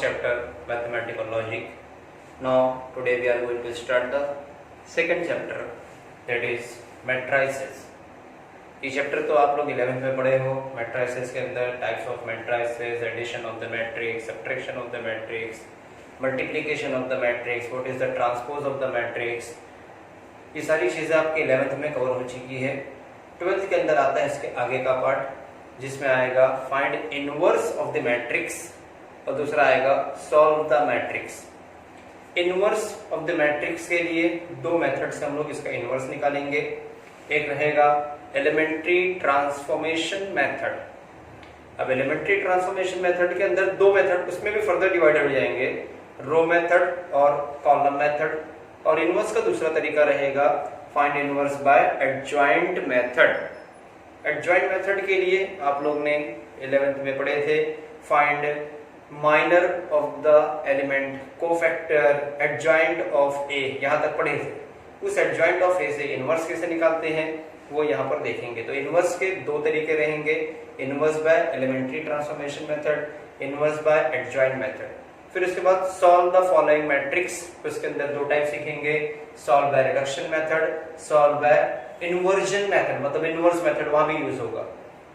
chapter mathematical logic. Now today we are going to start the second chapter, that is matrices. ये chapter तो आप लोग 11th में पढ़े हो। मैट्रिसेस के अंदर types of matrices, addition of the matrix, subtraction of the matrix, multiplication of the matrix, what is the transpose of the matrix, ये सारी चीज़ें आपके 11th में कवर हो चुकी है। 12th के अंदर आता है इसके आगे का पार्ट, जिसमें आएगा find inverse of the matrix और दूसरा आएगा solve the matrix. Inverse of the matrix के लिए दो मेथड से हम लोग इसका इनवर्स निकालेंगे। एक रहेगा एलिमेंट्री ट्रांसफॉर्मेशन मेथड। अब एलिमेंट्री ट्रांसफॉर्मेशन मेथड के अंदर दो मेथड, उसमें भी फर्दर डिवाइड हो जाएंगे, रो मेथड और कॉलम मेथड। और इनवर्स का दूसरा तरीका रहेगा find inverse by adjoint method. Adjoint method के लिए आप लोग ने 11th में पढ़े थे find minor of the element, cofactor, adjoint of A, यहां तक पढ़े थे। उस एडजॉइंट ऑफ ए से इनवर्स कैसे निकालते हैं वो यहाँ पर देखेंगे। तो इनवर्स के दो तरीके रहेंगे, inverse by elementary transformation method, inverse by adjoint method. फिर उसके बाद सॉल्व द फॉलोइंग मैट्रिक्स, उसके अंदर दो टाइप सीखेंगे, solve by reduction method, solve by inversion method, मतलब इनवर्स मेथड वहां भी यूज होगा।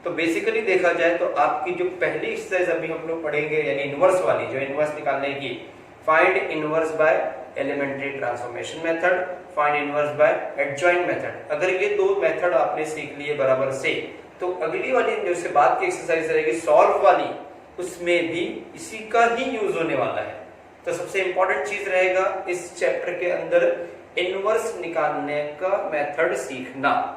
तो बेसिकली देखा जाए तो आपकी जो पहली एक्सरसाइज अभी हम लोग पढ़ेंगे, यानी इनवर्स वाली, जो इनवर्स निकालने की, find inverse by elementary transformation method, find inverse by adjoint method. अगर ये दो मेथड आपने सीख लिए बराबर से, तो अगली वाली जो से बाद की एक्सरसाइज रहेगी सॉल्व वाली, उसमें भी इसी का ही यूज होने वाला है। तो सबसे इंपॉर्टेंट चीज रहेगा इस चैप्टर के अंदर इनवर्स निकालने का मेथड सीखना।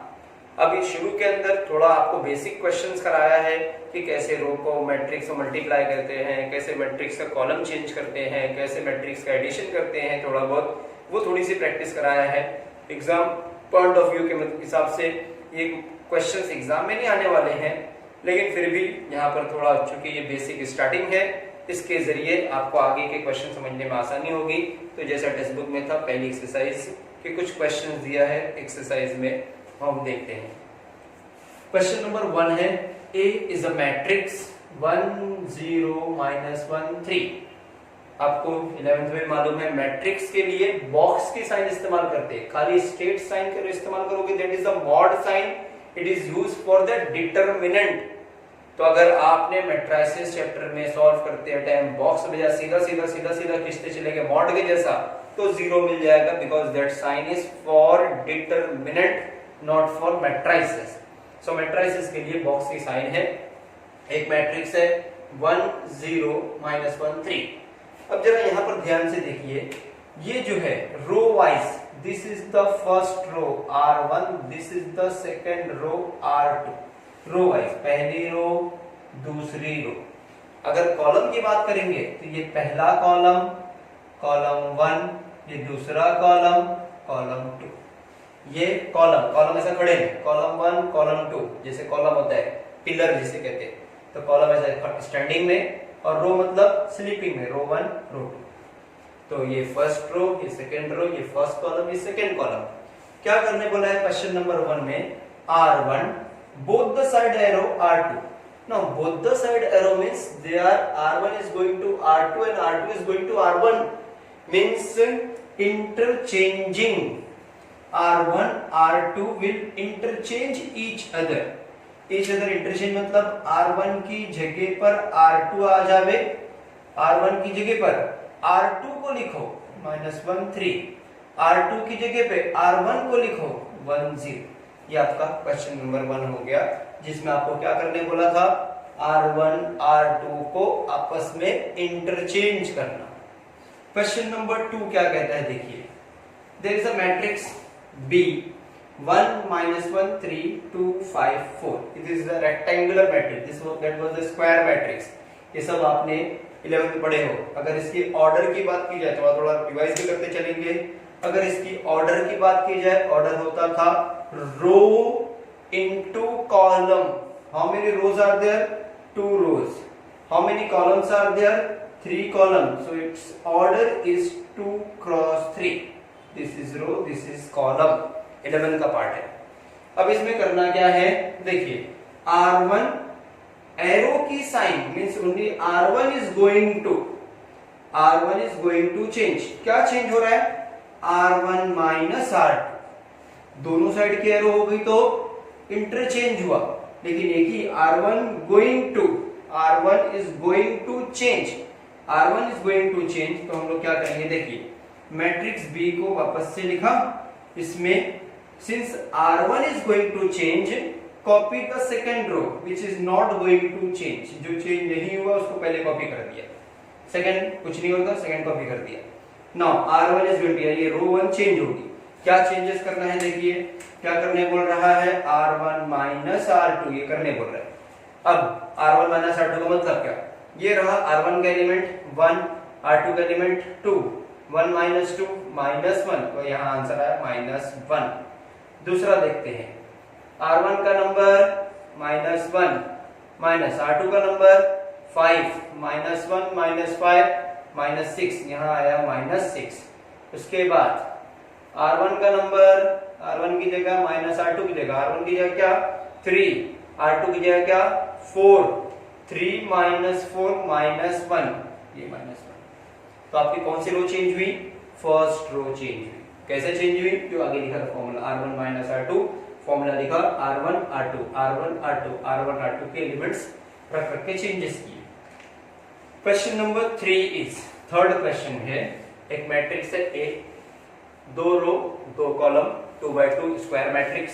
अभी शुरू के अंदर थोड़ा आपको बेसिक क्वेश्चंस कराया है कि कैसे रो को मैट्रिक्स को मल्टीप्लाई करते हैं, कैसे मैट्रिक्स का कॉलम चेंज करते हैं, कैसे मैट्रिक्स का एडिशन करते हैं, थोड़ा बहुत वो थोड़ी सी प्रैक्टिस कराया है। एग्जाम पॉइंट ऑफ व्यू के हिसाब से ये क्वेश्चंस एग्जाम में नहीं आने वाले हैं, लेकिन फिर भी यहाँ पर थोड़ा, चूंकि ये बेसिक स्टार्टिंग है, इसके जरिए आपको आगे के क्वेश्चन समझने में आसानी होगी। तो जैसा टेक्स्ट बुक में था, पहली एक्सरसाइज के कुछ क्वेश्चन दिया है एक्सरसाइज में, हम देखते हैं। क्वेश्चन नंबर 1 है, A इज अ मैट्रिक्स 1 0 -1 3। आपको 11th में मालूम है मैट्रिक्स के लिए बॉक्स की साइन इस्तेमाल करते हैं, खाली स्ट्रेट साइन का इस्तेमाल करोगे that is the mod sine, it is used for the determinant. तो अगर आपने मैट्रिसेस चैप्टर में सॉल्व करते हैं टाइम बॉक्स बजा सीधा सीधा सीधा सीधा खींचते चले गए मॉड के जैसा, तो 0 मिल जाएगा, because that sign is for determinant, not for matrices. So matrices के लिए बॉक्स की साइन है। एक मैट्रिक्स है 1 0 -1 3। अब जरा यहां पर ध्यान से देखिए, ये जो है row wise, this is the first row R1, this is the second row R2, row wise, पहली रो दूसरी रो। अगर कॉलम की बात करेंगे तो ये पहला कॉलम, कॉलम 1, ये दूसरा कॉलम, कॉलम 2। ये कॉलम ऐसा खड़े हैं, कॉलम 1 कॉलम 2, जैसे कॉलम होता है पिलर जिसे कहते हैं, तो कॉलम ऐसा स्टैंडिंग में, और रो मतलब स्लीपिंग में, रो 1 रो 2। तो ये फर्स्ट रो, ये सेकंड रो, ये फर्स्ट कॉलम, ये सेकंड कॉलम। क्या करने बोला है क्वेश्चन नंबर 1 में, R1 both the side arrow R2. Now both the side arrow means they are, R1 is going to R2 and R2 is going to R1, means interchanging. R1 R2 will interchange each other. each other interchange मतलब R1 की जगह पर R2 आ जावे, R1 की जगह पर R2 को लिखो -1 3, R2 की जगह पे R1 को लिखो 1 0। ये आपका क्वेश्चन नंबर 1 हो गया, जिसमें आपको क्या करने बोला था, R1 R2 को आपस में इंटरचेंज करना। क्वेश्चन नंबर 2 क्या कहता है, देखिए, there is a matrix B 1 -1 3 2 5 4। It is the rectangular matrix, that was the square matrix. ये सब आपने 11th में पढ़े हो। अगर इसकी ऑर्डर की बात की जाए तो थोड़ा रिवाइज भी करते चलेंगे। अगर इसकी ऑर्डर की बात की जाए, ऑर्डर होता था row into column. How many rows are there, 2 rows. How many columns are there, 3 columns. So its order is 2 cross 3. This is row, this is column. 11 का पार्ट है। अब इसमें करना क्या है, देखिए, R1 एरो की sign means only R1 is going to R1 is going to change, क्या चेंज हो रहा है? R1 माइनस R2, दोनों साइड की एरो हो गई तो इंटरचेंज हुआ, लेकिन एक ही R1 going to, R1 is going to change, R1 is going to change, तो हम लोग क्या करेंगे? देखिए मैट्रिक्स B को वापस से लिखा, इसमें since R1 is going to change, copy the second row which is not going to change, जो चेंज नहीं हुआ उसको पहले कॉपी कर दिया, सेकंड कुछ नहीं होगा, सेकंड कॉपी कर दिया। Now R1 is going to, ये रो 1 चेंज होगी, क्या चेंजेस करना है? देखिए क्या करने बोल रहा है? R1 माइनस R2 ये करने बोल रहा है। अब R1 माइनस R2 का मतलब क्या? ये रहा R1 का एलिमेंट 1, R2 का एलिमेंट 2, 1 माइनस 2 माइनस 1, तो यहाँ आंसर आया -1। दूसरा देखते हैं, R1 का नंबर -1 माइनस R2 का नंबर 5, -1 -5 -6, यहाँ आया -6। उसके बाद R1 का नंबर, R1 की जगह माइनस R2 की जगह, R1 की जगह क्या 3, R2 की जगह क्या 4, 3 माइनस 4 -1, ये -1। तो आपकी कौन सी रो चेंज हुई? फर्स्ट रो चेंज हुई। कैसे चेंज हुई? जो आगे लिखा था formula R1 minus R2, formula लिखा R1 R2 R1 R2 R1 R2 के एलिमेंट्स रख रख के चेंजेस किए। Question number 3 is, third question है, एक मैट्रिक्स है A, 2 row 2 column, 2x2 square matrix,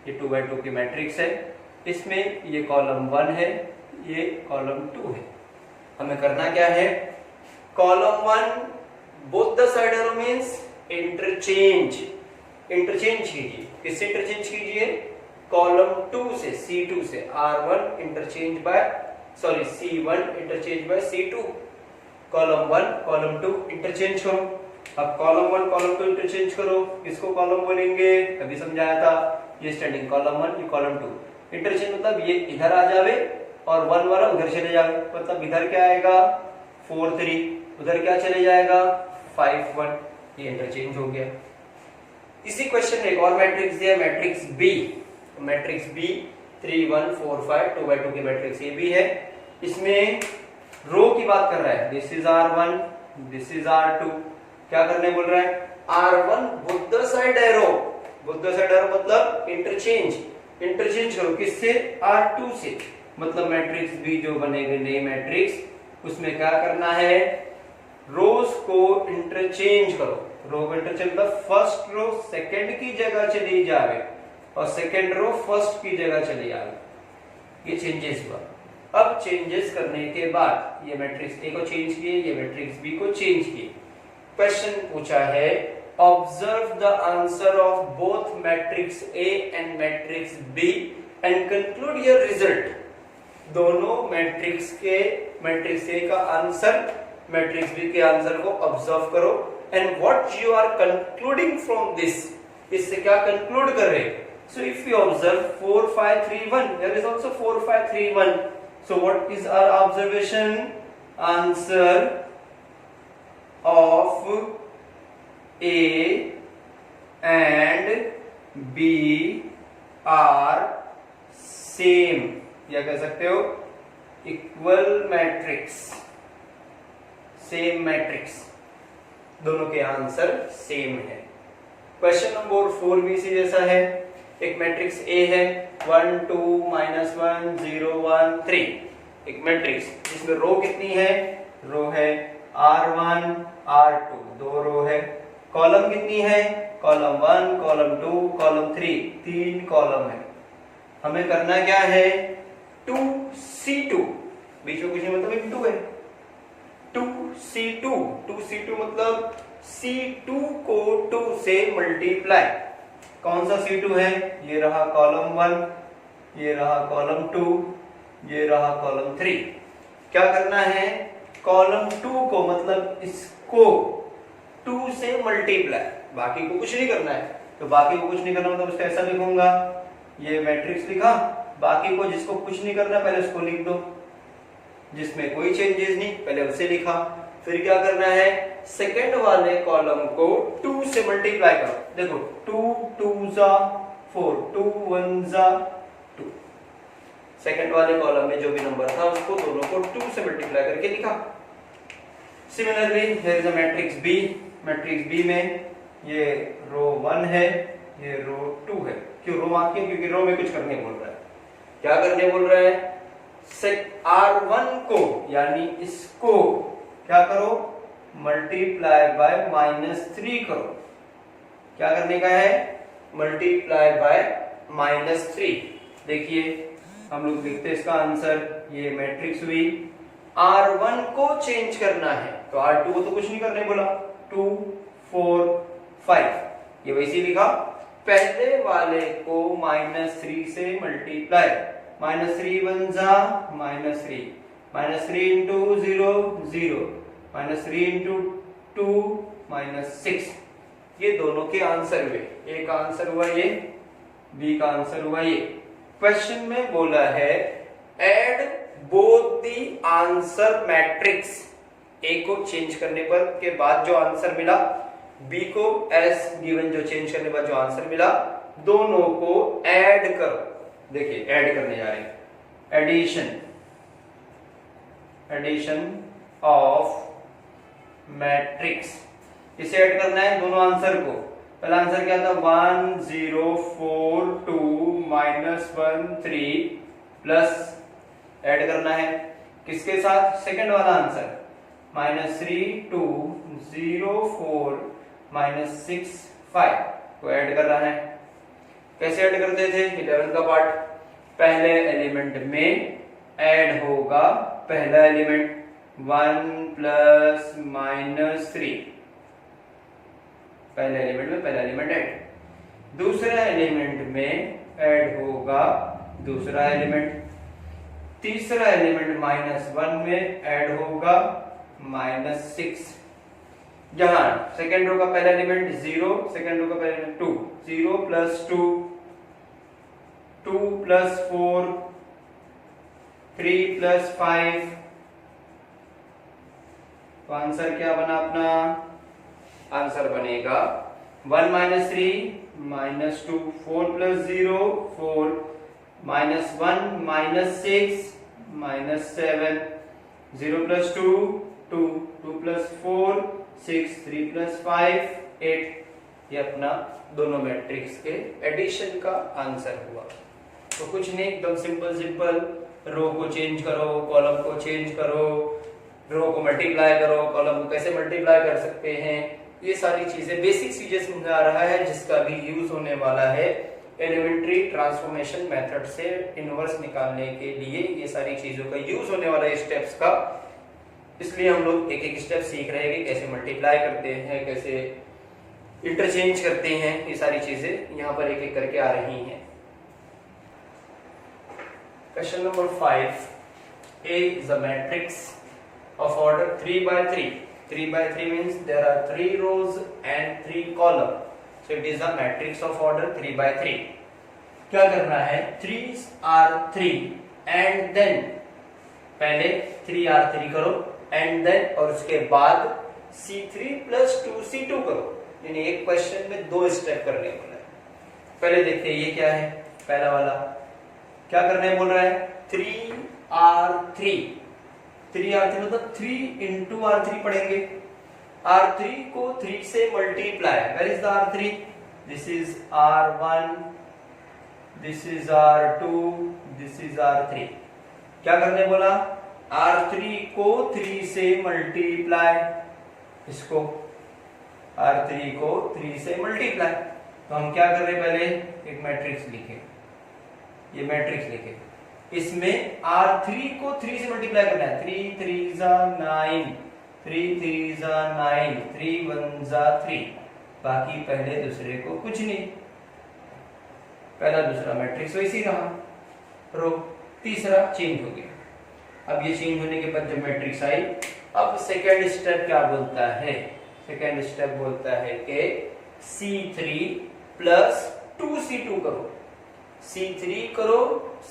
ये 2x2 की मैट्रिक्स है, इसमें ये कॉलम 1 है, ये कॉलम 2 है। हमें करना क्या है? Column 1 both the side arrow means interchange, interchange कीजिए, किससे इंटरचेंज कीजिए? कॉलम 2 से, C2 से, R1 interchange by C1 interchange by C2, column 1 column 2 interchange करो। अब कॉलम 1 कॉलम 2 इंटरचेंज करो, किसको कॉलम बोलेंगे? अभी समझाया था, ये स्टैंडिंग कॉलम 1, ये कॉलम 2। इंटरचेंज मतलब ये इधर आ जावे और 1 वाला उधर चले जावे, मतलब इधर क्या आएगा 4 3, उधर क्या चले जाएगा 5 1, ये इंटरचेंज हो गया। इसी क्वेश्चन में एक और मैट्रिक्स दिया, matrix B, matrix B 3 1 4 5, 2x2 की मैट्रिक्स ये भी है, इसमें रो की बात कर रहा है, this is R1 this is R2, क्या करने बोल रहा है? R1 both the side arrow, both the side arrow मतलब इंटरचेंज, इंटरचेंज करो किससे? R2 से, मतलब मैट्रिक्स B जो बनेगी नई मैट्रिक्स, उसमें क्या करना है? रोज को इंटरचेंज करो, रो को इंटरचेंज मतलब फर्स्ट रो सेकंड की जगह चली जावे और सेकंड रो फर्स्ट की जगह चली जावे, ये चेंजेस हुआ। अब चेंजेस करने के बाद ये मैट्रिक्स A को चेंज किए, ये मैट्रिक्स B को चेंज किए। क्वेश्चन पूछा है, observe the answer of both matrix A and matrix B and conclude your result. दोनों मैट्रिक्स के, मैट्रिक्स A का आंसर मैट्रिक्स B के आंसर को ऑब्जर्व करो and what you are concluding from this, इससे क्या कंक्लूड कर रहे? So if you observe 4 5 3 1, there is also 4 5 3 1, so what is our observation? Answer of A and B are same, या कह सकते हो इक्वल मैट्रिक्स, सेम मैट्रिक्स, दोनों के आंसर सेम है। क्वेश्चन नंबर 4 भी इसी जैसा है, एक मैट्रिक्स A है 1 2 -1 0 1 3, एक मैट्रिक्स जिसमें रो कितनी है? रो है R1 R2, 2 रो है, कॉलम कितनी है? कॉलम 1 कॉलम 2 कॉलम 3, 3 कॉलम है। हमें करना क्या है? 2C2, बीच में कुछ नहीं मतलब इनटू है, 2C2, 2C2 मतलब C2 को 2 से मल्टीप्लाई, कौन सा C2 है? ये रहा कॉलम 1, ये रहा कॉलम 2, ये रहा कॉलम 3। क्या करना है? कॉलम 2 को मतलब इसको 2 से मल्टीप्लाई, बाकी को कुछ नहीं करना है, तो बाकी को कुछ नहीं करना मतलब उसका ऐसा लिखूंगा, ये मैट्रिक्स लिखा, बाकी को जिसको कुछ नहीं करना पहले उसको लिख दो, जिसमें कोई चेंजेस नहीं पहले उसे लिखा। फिर क्या करना है? सेकंड वाले कॉलम को 2 से मल्टीप्लाई करो, देखो 2 2 जा 4, 2 1 जा 2, सेकंड वाले कॉलम में जो भी नंबर था उसको दोनों को 2 से मल्टीप्लाई करके लिखा। Similarly here is a matrix B, matrix B में ये रो 1 है, ये रो 2 है। क्यों रो मार्क किया? क्योंकि रो में कुछ करने बोल रहा है। क्या करने बोल रहा है? R1 को यानी इसको क्या करो? मल्टीप्लाई बाय -3 करो। क्या करने का है? Multiply by -3। देखिए हम लोग देखते हैं इसका आंसर, ये मैट्रिक्स हुई। R1 को चेंज करना है तो R2 को तो कुछ नहीं करने बोला। 2 4 5 ये वैसे लिखा। पहले वाले को -3 से मल्टीप्लाई, -3 1 जा -3, -3 into 0 0, -3 into 2 -6। ये दोनों के आंसर हुए। ए का आंसर हुआ ये, बी का आंसर हुआ ये। क्वेश्चन में बोला है add both the answer matrix. A को चेंज करने पर के बाद जो आंसर मिला, बी को एस गिवन जो चेंज करने के बाद जो आंसर मिला, दोनों को ऐड करो। देखिए ऐड करने जा रहे हैं, एडिशन ऑफ मैट्रिक्स। इसे ऐड करना है दोनों आंसर को। पहला आंसर क्या था? 1 0 4 2 -1 3 प्लस ऐड करना है किसके साथ? सेकंड वाला आंसर -3 2 0 4 -6 5 को ऐड कर रहा है। कैसे ऐड करते थे? 11 का पार्ट, पहले एलिमेंट में ऐड होगा पहला एलिमेंट 1 प्लस -3, पहले एलिमेंट में पहला एलिमेंट ऐड, दूसरा एलिमेंट में ऐड होगा दूसरा एलिमेंट, तीसरा एलिमेंट -1 में ऐड होगा -6। जहां सेकेंड रो का पहला एलिमेंट 0, सेकेंड रो का पहला एलिमेंट 2, 0 प्लस 2, 2 प्लस 4, 3 प्लस 5। तो आंसर क्या बना अपना? आंसर बनेगा 1 -3 -2, 4 प्लस 0 4, -1 -6 -7, 0 प्लस 2 2, 2 प्लस 4 6, 3 प्लस 5 8। ये अपना दोनों मैट्रिक्स के एडिशन का आंसर हुआ। तो कुछ नहीं, एकदम सिंपल रो को चेंज करो, कॉलम को चेंज करो, रो को मल्टीप्लाई करो, कॉलम को कैसे मल्टीप्लाई कर सकते हैं, ये सारी चीजें बेसिक चीजें समझा रहा है, जिसका भी यूज होने वाला है एलिमेंट्री ट्रांसफॉर्मेशन मेथड से इनवर्स निकालने के लिए। ये सारी चीजों का यूज होने वाला है स्टेप्स का, इसलिए हम लोग एक एक स्टेप सीख रहे हैं कि कैसे मल्टीप्लाई करते हैं, कैसे इंटरचेंज करते हैं। ये सारी चीजें यहाँ पर एक एक करके आ रही हैं। Question number 5, A is a matrix of order 3 by 3. 3 by 3 means there are 3 rows and 3 columns. So it is a matrix of order 3 by 3. क्या करना है? 3R3 and then पहले 3R3 करो and then और उसके बाद C3 plus 2C2 करो। यानी एक क्वेश्चन में 2 स्टेप करने बोला है। पहले देखते हैं ये क्या है। पहला वाला क्या करने बोल रहा है? 3R3 मतलब 3 into R3 पढ़ेंगे। R3 को 3 से multiply, where is the R3? This is R1, this is R2, this is R3। क्या करने बोला? R3 को 3 से मल्टीप्लाई, इसको R3 को 3 से मल्टीप्लाई। तो हम क्या कर रहे हैं? पहले एक मैट्रिक्स लिखे, ये मैट्रिक्स लिखे, इसमें R3 को 3 से मल्टीप्लाई करना है। 3 3 9, 3 3 9, 3 1 3। बाकी पहले दूसरे को कुछ नहीं, पहला दूसरा मैट्रिक्स वैसे ही रहा, रो तीसरा चेंज हो गया। अब ये चेंज होने के बाद जब मैट्रिक्स आई, अब सेकेंड स्टेप क्या बोलता है? सेकेंड स्टेप बोलता है कि C3 प्लस 2C2 करो। C3 करो,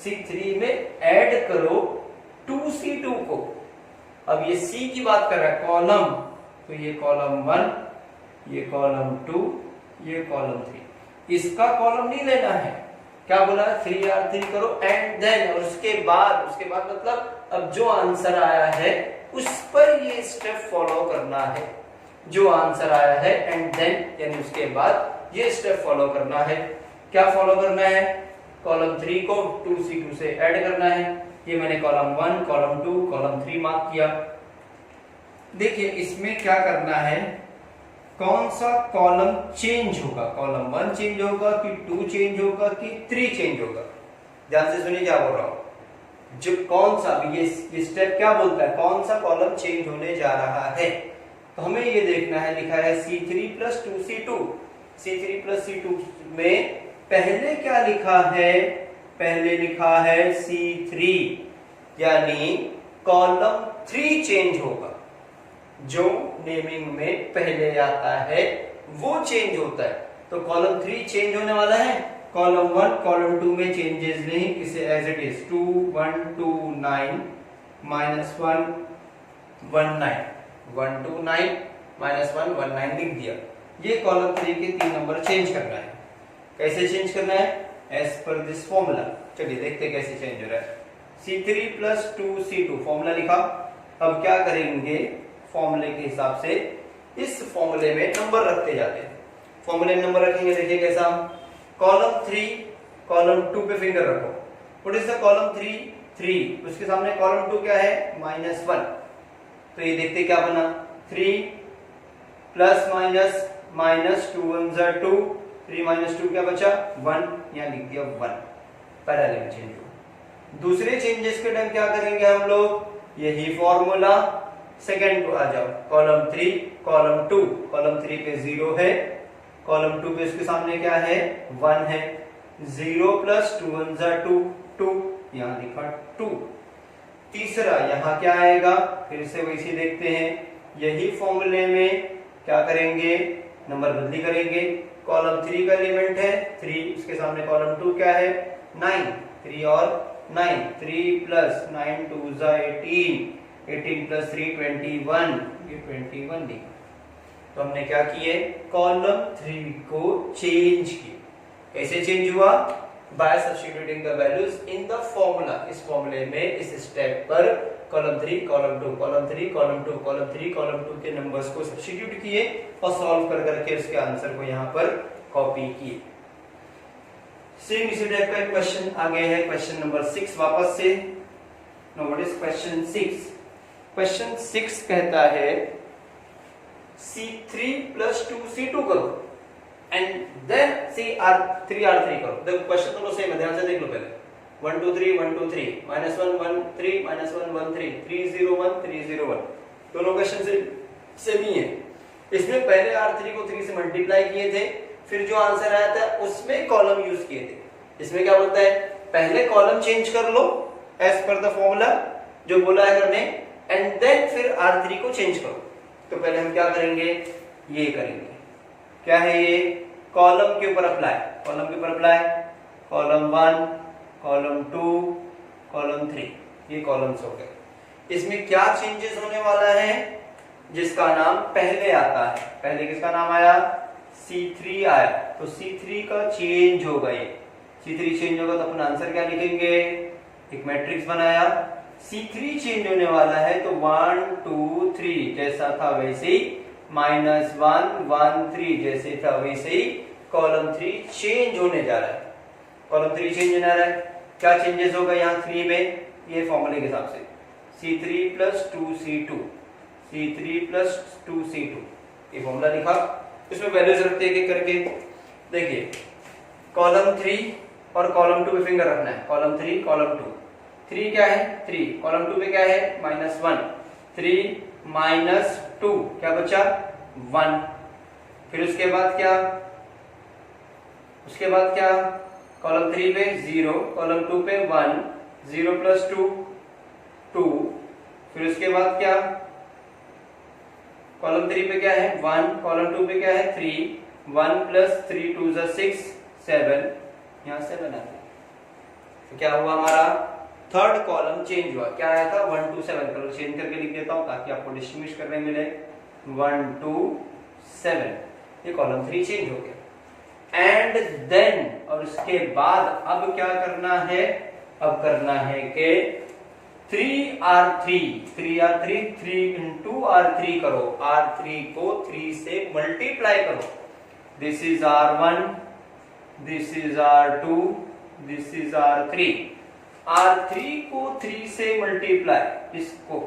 C3 में ऐड करो 2C2 को। अब ये C की बात कर रहा है, कॉलम, तो ये कॉलम 1, ये कॉलम 2, ये कॉलम 3। इसका कॉलम नहीं लेना है। क्या बोला? 3R3 करो एंड देन, और उसके बाद मतलब अब जो आंसर आया है उस पर ये स्टेप फॉलो करना है, जो आंसर आया है एंड देन यानी उसके बाद ये स्टेप फॉलो करना है। क्या फॉलो करना है? कॉलम 3 को 2C2 से ऐड करना है। ये मैंने कॉलम 1, कॉलम 2, कॉलम 3 मार्क किया। देखिए इसमें क्या करना है, कौन सा कॉलम चेंज होगा, कॉलम 1 चेंज होगा कि 2 चेंज होगा कि 3 चेंज होगा। ध्यान से सुनिए क्या बोल रहा हूं, जो कौन सा ये स्टेप क्या बोलता है, कौन सा कॉलम चेंज होने जा रहा है। तो हमें ये देखना है, लिखा है C3 plus 2C2। C3 plus C2 में पहले क्या लिखा है, पहले लिखा है C3, यानी कॉलम 3 चेंज होगा। जो नेमिंग में पहले आता है वो चेंज होता है। तो कॉलम 3 चेंज होने वाला है, कॉलम 1 कॉलम 2 में चेंजेस नहीं, इसे as it is 2 1 2 9 minus 1 1 9 1 2 9 minus 1 1 9 लिख दिया। ये कॉलम 3 के 3 नंबर चेंज करना है। कैसे चेंज करना है? As per this formula. चलिए देखते हैं कैसे चेंज हो रहा है। C3 प्लस 2C2 फॉर्मूला लिखा। अब क्या करेंगे, फॉर्मूले के हिसाब से इस फॉर्मूले में नंबर रखते जाते हैं। फॉर्मूले में नंबर रखेंगे, देखिए कैसा, कॉलम 3 कॉलम 2 पे फिंगर रखो। What is the column 3? 3, उसके सामने कॉलम 2 क्या है, -1। तो ये देखते क्या बना, 3 प्लस माइनस माइनस 2 1 जा 2, 3 माइनस 2 क्या बचा 1, यहां लिख दिया 1। पहला में चेंज हुआ। दूसरे चेंजेस के टाइम क्या करेंगे हम लोग, यही फॉर्मूला। सेकेंड को आ जाओ, कॉलम 3 कॉलम 2, कॉलम 3 पे 0 है, कॉलम 2 पे उसके सामने क्या है 1 है। 0 प्लस 2 1 जा 2 2, यहां लिखा 2। तीसरा यहां क्या आएगा, फिर से वैसे देखते हैं, यही फॉर्मूले में क्या करेंगे, नंबर बदली करेंगे। कॉलम 3 का एलिमेंट है 3, उसके सामने कॉलम 2 क्या है 9, 3 और 9, 3 प्लस 9 2 जा 18, 18 प्लस 3 21, ये 21 लिखा। तो हमने क्या किए, कॉलम 3 को चेंज किए। कैसे चेंज हुआ, bye substituting the values in the formula. इस फॉर्मूले में इस स्टेप पर column 3 column 2 column 3 column 2 column 3 column 2 के नंबर्स को सब्स्टिट्यूट किए और सॉल्व कर करके उसके आंसर को यहाँ पर कॉपी किए। सेम इसी टाइप का एक क्वेश्चन आगे है, क्वेश्चन नंबर 6 वापस से। Know what is question 6? Question 6 कहता है C3 प्लस 2C2 करो एंड देन C3 R3 करो। देखो क्वेश्चन दोनों सेम है, ध्यान से देख लो पहले। 1 2 3 1 2 3 -1 1 3 -1 1 3 3 0 1 3 0 1, दोनों क्वेश्चन से सेम ही है। इसमें पहले R3 को 3 से मल्टीप्लाई किए थे, फिर जो आंसर आया था उसमें कॉलम यूज किए थे। इसमें क्या बोलता है, पहले कॉलम चेंज कर लो एज पर द फॉर्मूला जो बोला है हमने, एंड देन फिर R3 को चेंज करो। तो पहले हम क्या करेंगे, ये करेंगे, क्या है ये, कॉलम के ऊपर अप्लाई, कॉलम के ऊपर अप्लाई, कॉलम 1 कॉलम 2 कॉलम 3, ये कॉलम्स हो गए। इसमें क्या चेंजेस होने वाला है, जिसका नाम पहले आता है, पहले किसका नाम आया, C3 आया, तो C3 का चेंज होगा। ये C3 चेंज होगा तो अपन आंसर क्या लिखेंगे, एक मैट्रिक्स बनाया। C3 चेंज होने वाला है तो 1 2 3 जैसा था वैसे ही, -1 1 3 जैसे था वैसे ही कॉलम 3 चेंज होने जा रहा है। कॉलम 3 चेंज होने जा रहा है, क्या चेंजेस होगा यहाँ 3 में, ये फॉर्मूले के हिसाब से C3 plus 2C2, C3 plus 2C2, ये फॉर्मूला लिखा। इसमें वैल्यूज रखते हैं करके। देखिए कॉलम 3 और कॉलम 2 पे फिंगर रखना है, कॉलम 3 कॉलम 2, 3 क्या है 3, कॉलम 2 पे क्या है -1, 3 -2 क्या बचा 1, फिर उसके बाद क्या, उसके बाद क्या, कॉलम 3 पे 0, कॉलम 2 पे 1, 0 प्लस 2 2, फिर उसके बाद क्या, कॉलम 3 पे क्या है 1, कॉलम 2 पे क्या है 3, 1 प्लस 3 2 जा 6 7, यहां 7 आता है। तो क्या हुआ, हमारा थर्ड कॉलम चेंज हुआ। क्या आया था 1 2 7, कलर चेंज करके लिख देता हूं ताकि आपको डिस्टिंग्विश करने मिले। 1 2 7, ये कॉलम 3 चेंज हो गया। एंड देन, और उसके बाद अब क्या करना है, अब करना है कि 3R3 3 इंटू R3 करो, R3 को 3 से मल्टीप्लाई करो। This is R1, this is R2, this is R3। R3 को 3 से मल्टीप्लाई, इसको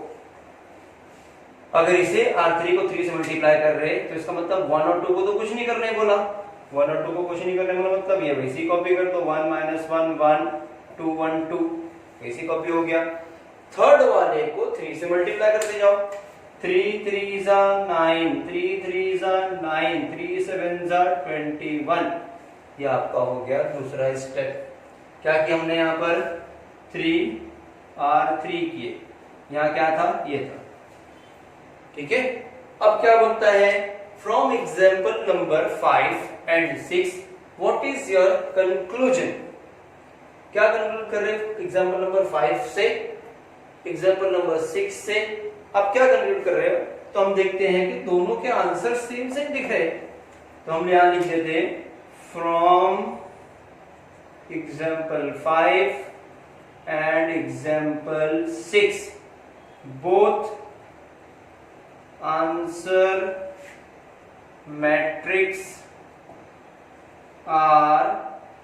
अगर इसे R3 को 3 से मल्टीप्लाई कर रहे तो इसका मतलब 1 और 2 को तो कुछ नहीं करने बोला, 1 और 2 को कुछ नहीं करने बोला, मतलब ये वैसी कॉपी कर दो, 1 - 1 1 2 1 2 वैसी कॉपी हो गया। थर्ड वाले को 3 से मल्टीप्लाई करते जाओ, 3 3 9, 3 3 9, 3 7 21। ये आपका हो गया दूसरा स्टेप। क्या किया हमने यहाँ पर 3R3 किए, यहाँ क्या था, ये था, ठीक है। अब क्या बोलता है, from example number 5 and 6 what is your conclusion. क्या कंक्लूड कर रहे हो एग्जाम्पल नंबर 5 से, एग्जाम्पल नंबर 6 से। अब क्या कंक्लूड कर रहे हो, तो हम देखते हैं कि दोनों के आंसर सेम सेम दिख रहे हैं, तो हम यहां लिख देते हैं from example 5 and example 6 both answer matrix are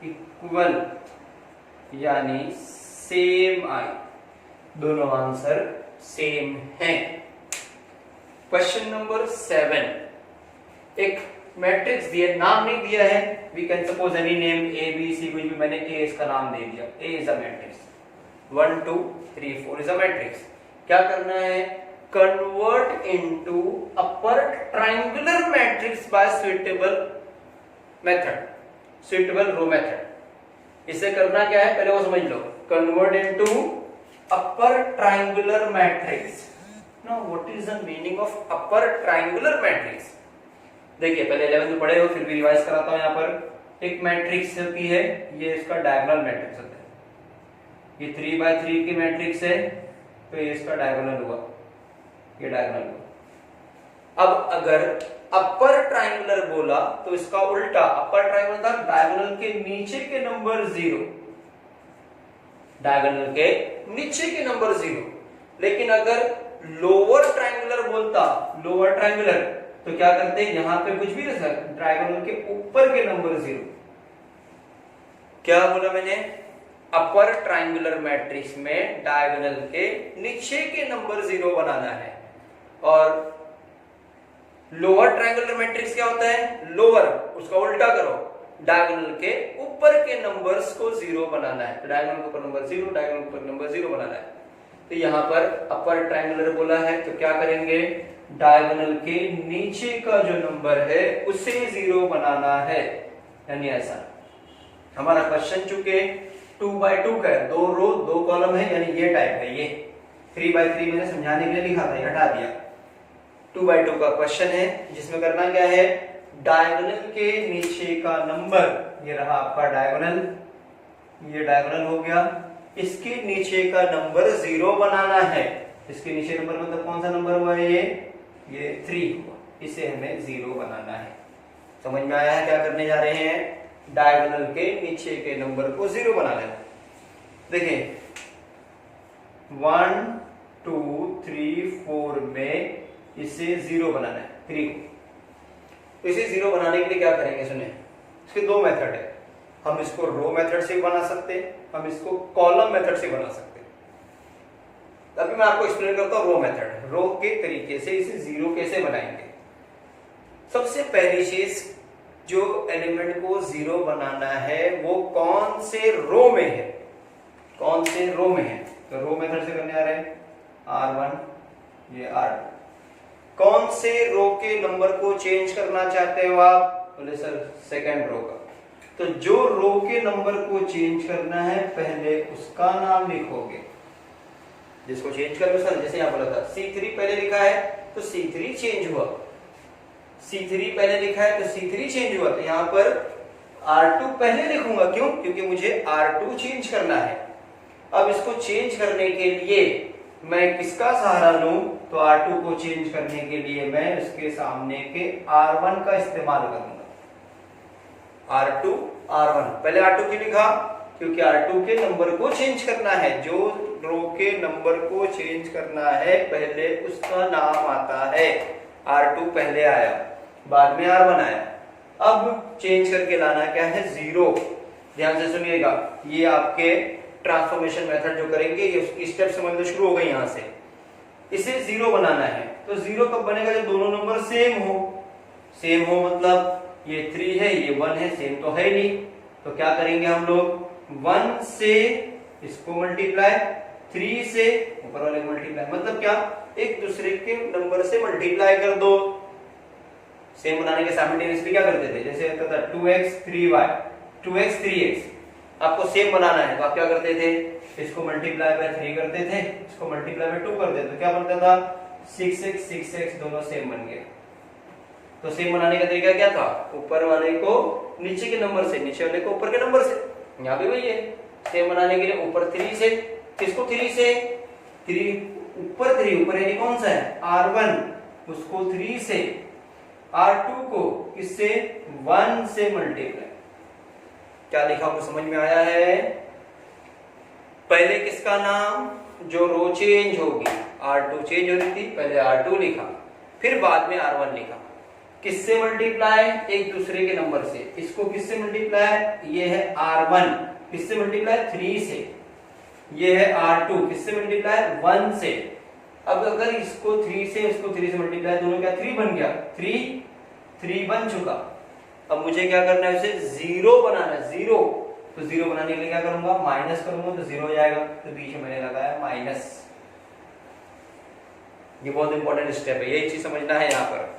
equal, यानी सेम आई, दोनों आंसर सेम हैं। क्वेश्चन नंबर 7, एक मैट्रिक्स दिया, नाम नहीं दिया है, we can suppose any name A B C, कुछ भी, मैंने ए इसका नाम दे दिया, A is a matrix, 1 2 3 4 is a matrix. क्या करना है, convert into upper triangular matrix by suitable method, suitable row method. इसे करना क्या है, पहले वो समझ लो, convert into upper triangular matrix. Now what is the meaning of upper triangular matrix. देखिए पहले 11th में पढ़े हो, फिर भी रिवाइज कराता हूं। यहाँ पर एक मैट्रिक्स होती है, ये इसका डायगोनल मैट्रिक्स होता है, ये 3x3 की मैट्रिक्स है, तो ये इसका डायगोनल हुआ, ये डायगोनल हुआ। अब अगर अपर ट्रायंगुलर बोला तो इसका उल्टा, अपर ट्रायंगुलर था डायगोनल के नीचे के नंबर 0, डायगोनल के नीचे के नंबर 0। लेकिन अगर लोअर ट्रायंगुलर बोलता, लोअर ट्रायंगुलर, तो क्या करते हैं, यहां पे कुछ भी रखा, डायगोनल के ऊपर के नंबर 0। क्या बोला मैंने, अपर ट्रायंगुलर मैट्रिक्स में डायगोनल के नीचे के नंबर 0 बनाना है। और लोअर ट्रायंगुलर मैट्रिक्स क्या होता है, लोअर, उसका उल्टा करो, डायगोनल के ऊपर के नंबर्स को 0 बनाना है, तो डायगोनल के ऊपर नंबर 0, डायगोनल के ऊपर नंबर 0 बनाना है। तो यहां पर अपर ट्रायंगुलर बोला है, तो क्या करेंगे, डायगोनल के नीचे का जो नंबर है उसे 0 बनाना है, यानी ऐसा। हमारा क्वेश्चन चूंकि 2x2 का है, 2 रो 2 कॉलम है, यानी ये टाइप है, ये 3x3 मैंने समझाने के लिए लिखा था, ये हटा दिया। 2x2 का क्वेश्चन है, जिसमें करना क्या है, डायगोनल के नीचे का नंबर, ये रहा आपका डायगोनल, ये डायगोनल हो गया, इसके नीचे का नंबर 0 बनाना है। इसके नीचे नंबर मतलब कौन सा नंबर हुआ है, ये 3 हुआ, इसे हमें 0 बनाना है। समझ में आया है क्या करने जा रहे हैं, डायगोनल के नीचे के नंबर को 0 बनाना है। देखिए 1 2 3 4 में इसे 0 बनाना है, 3 को। तो इसे 0 बनाने के लिए क्या करेंगे, सुने, इसके 2 मेथड है। हम इसको रो मेथड से बना सकते हैं, हम इसको कॉलम मेथड से बना सकते हैं। अभी मैं आपको एक्सप्लेन करता हूं रो मेथड, रो के तरीके से इसे 0 कैसे बनाएंगे। सबसे पहली चीज, जो एलिमेंट को 0 बनाना है वो कौन से रो में है, कौन से रो में है, तो रो मेथड से करने आ रहे हैं, R1, ये R2। कौन से रो के नंबर को चेंज करना चाहते हो आप, बोले सर सेकंड रो का। तो जो रो के नंबर को चेंज करना है पहले उसका नाम लिखोगे, जिसको चेंज कर लो सर, जैसे यहां बोला था C3 पहले लिखा है तो C3 चेंज हुआ, C3 पहले लिखा है तो C3 चेंज हुआ, तो यहां पर R2 पहले लिखूंगा, क्यों, क्योंकि मुझे R2 चेंज करना है। अब इसको चेंज करने के लिए मैं किसका सहारा लूं, तो R2 को चेंज करने के लिए मैं उसके सामने के R1 का इस्तेमाल करूंगा। R2 R1, पहले R2 क्यों लिखा, क्योंकि R2 के नंबर को चेंज करना है, जो रो के नंबर को चेंज करना है, पहले उसका नाम आता है। R2 पहले आया, बाद में R1 आया। अब चेंज करके लाना क्या है, 0। ध्यान से सुनिएगा, ये आपके ट्रांसफॉर्मेशन मेथड जो करेंगे ये उसकी स्टेप समझ लो शुरू हो गई। यहां से इसे 0 बनाना है, तो 0 कब बनेगा, जब दोनों नंबर सेम हो। सेम हो मतलब ये 3 है ये 1 है, सेम तो है नहीं, तो क्या करेंगे हम लोग, 1 से इसको मल्टीप्लाई, 3 से ऊपर वाले को मल्टीप्लाई, मतलब क्या, एक दूसरे के नंबर से मल्टीप्लाई कर दो। सेम बनाने के साइमल्टेनियसली क्या करते थे, जैसे होता था 2x 3y 2x 3x, आपको सेम बनाना है तो आप क्या करते थे, इसको मल्टीप्लाई बाय 3 करते थे, इसको मल्टीप्लाई बाय 2 करते थे, तो क्या बनता था, 6x 6x दोनों सेम बन गए। तो सेम बनाने का तरीका क्या था, ऊपर वाले को नीचे के नंबर से, नीचे वाले को ऊपर के नंबर से। यहाँ भी वही है, सेम बनाने के लिए ऊपर 3 से, किसको 3 से, 3 ऊपर 3 ऊपर यानी कौन सा है, R1, उसको 3 से, R2 को किससे, 1 से मल्टीप्लाई। क्या लिखा आपको समझ में आया है, पहले किसका नाम, जो रो चेंज होगी, R2 चेंज हो रही थी, पहले R2 लिखा, फिर बाद में R1 लिखा। किससे मल्टीप्लाई, एक दूसरे के नंबर से। इसको किससे मल्टीप्लाई, ये है R1, किससे मल्टीप्लाई, 3 से। ये है R2, किससे मल्टीप्लाई, 1 से। अब अगर इसको 3 से इसको 3 से मल्टीप्लाई, दोनों क्या 3 बन गया, 3 बन चुका। अब मुझे क्या करना है, उसे 0 बनाना है, 0। तो 0 बनाने के लिए क्या करूंगा, माइनस करूंगा तो 0 हो जाएगा, तो बीच में मैंने लगाया माइनस। ये बहुत इंपॉर्टेंट स्टेप है, यही चीज समझना है यहाँ पर।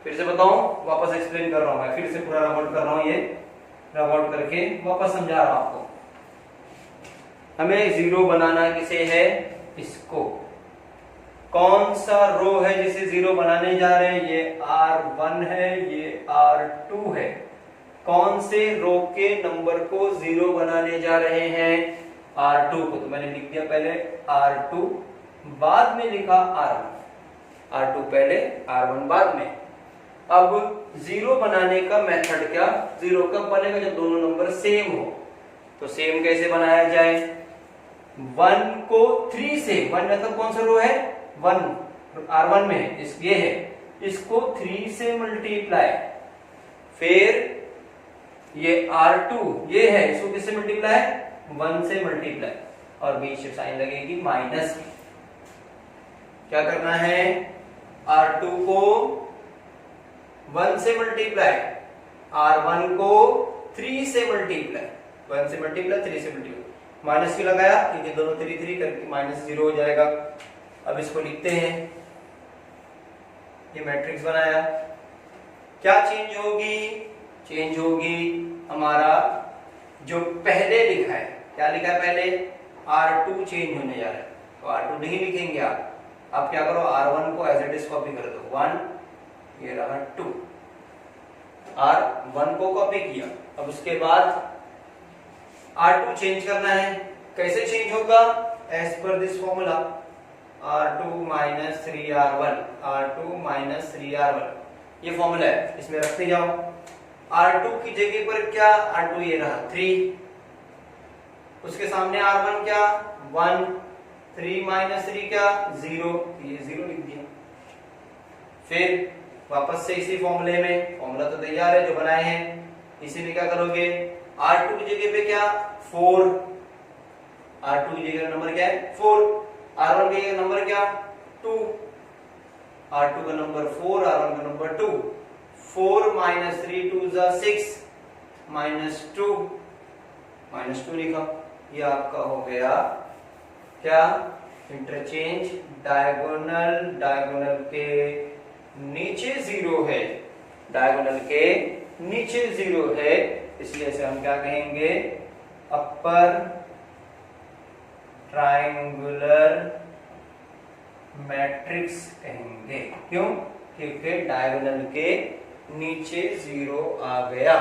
फिर से बताऊं, वापस एक्सप्लेन कर रहा हूं मैं, फिर से पूरा रब आउट कर रहा हूं, ये रब आउट करके वापस समझा रहा हूं आपको। हमें 0 बनाना किसे है, इसको। कौन सा रो है जिसे 0 बनाने जा रहे हैं, ये R1 है, ये R2 है। कौन से रो के नंबर को 0 बनाने जा रहे हैं, R2 को। तो मैंने लिख दिया पहले R2, बाद में लिखा R1, R2 पहले R1 बाद में। अब 0 बनाने का मेथड क्या, 0 कब बनेगा, जब दोनों नंबर सेम हो। तो सेम कैसे बनाया जाए, 1 को 3 से, 1 मतलब कौन सा रो है, 1 R1 में ये है, इसको 3 से मल्टीप्लाई, फिर ये R2 ये है, इसको किससे मल्टीप्लाई, 1 से मल्टीप्लाई, और बीच में साइन लगेगी माइनस की। क्या करना है, R2 को 1 से मल्टीप्लाई, R1 को 3 से मल्टीप्लाई, 1 से मल्टीप्लाई 3 से मल्टीप्लाई, माइनस की लगाया क्योंकि दोनों 3 करके माइनस 0 हो जाएगा। अब इसको लिखते हैं, ये मैट्रिक्स बनाया, क्या चेंज होगी, चेंज होगी हमारा जो पहले लिखा है, क्या लिखा है पहले, R2 चेंज होने जा रहा है, तो R2 नहीं लिखेंगे आप क्या करो, R1 को एज इट इज कॉपी कर दो, 1 ये रहा 2, R1 को कॉपी किया। अब उसके बाद R2 चेंज करना है, कैसे चेंज होगा, as per this formula, R2 minus 3R1, R2 minus 3R1, ये फॉर्मूला है, इसमें रखते जाओ। R2 की जगह पर क्या, R2 ये रहा 3, उसके सामने R1 क्या 1, 3 माइनस 3 क्या 0, ये 0 लिख दिया। फिर वापस से इसी फॉर्मूले में, फॉर्मूला तो तैयार है जो बनाए हैं, इसी में क्या करोगे, R2 की जगह पे क्या 4, R2 की जगह नंबर क्या है 4, R1 की जगह नंबर क्या 2, R2 का नंबर 4, R1 का नंबर 2, 4 माइनस 3 2 6 माइनस 2 लिखा। ये आपका हो गया क्या, इंटरचेंज, डायगोनल के नीचे 0 है, डायगोनल के नीचे 0 है, इसलिए इसे हम क्या कहेंगे, अपर ट्रायंगुलर मैट्रिक्स कहेंगे। क्यों, क्योंकि डायगोनल के नीचे 0 आ गया।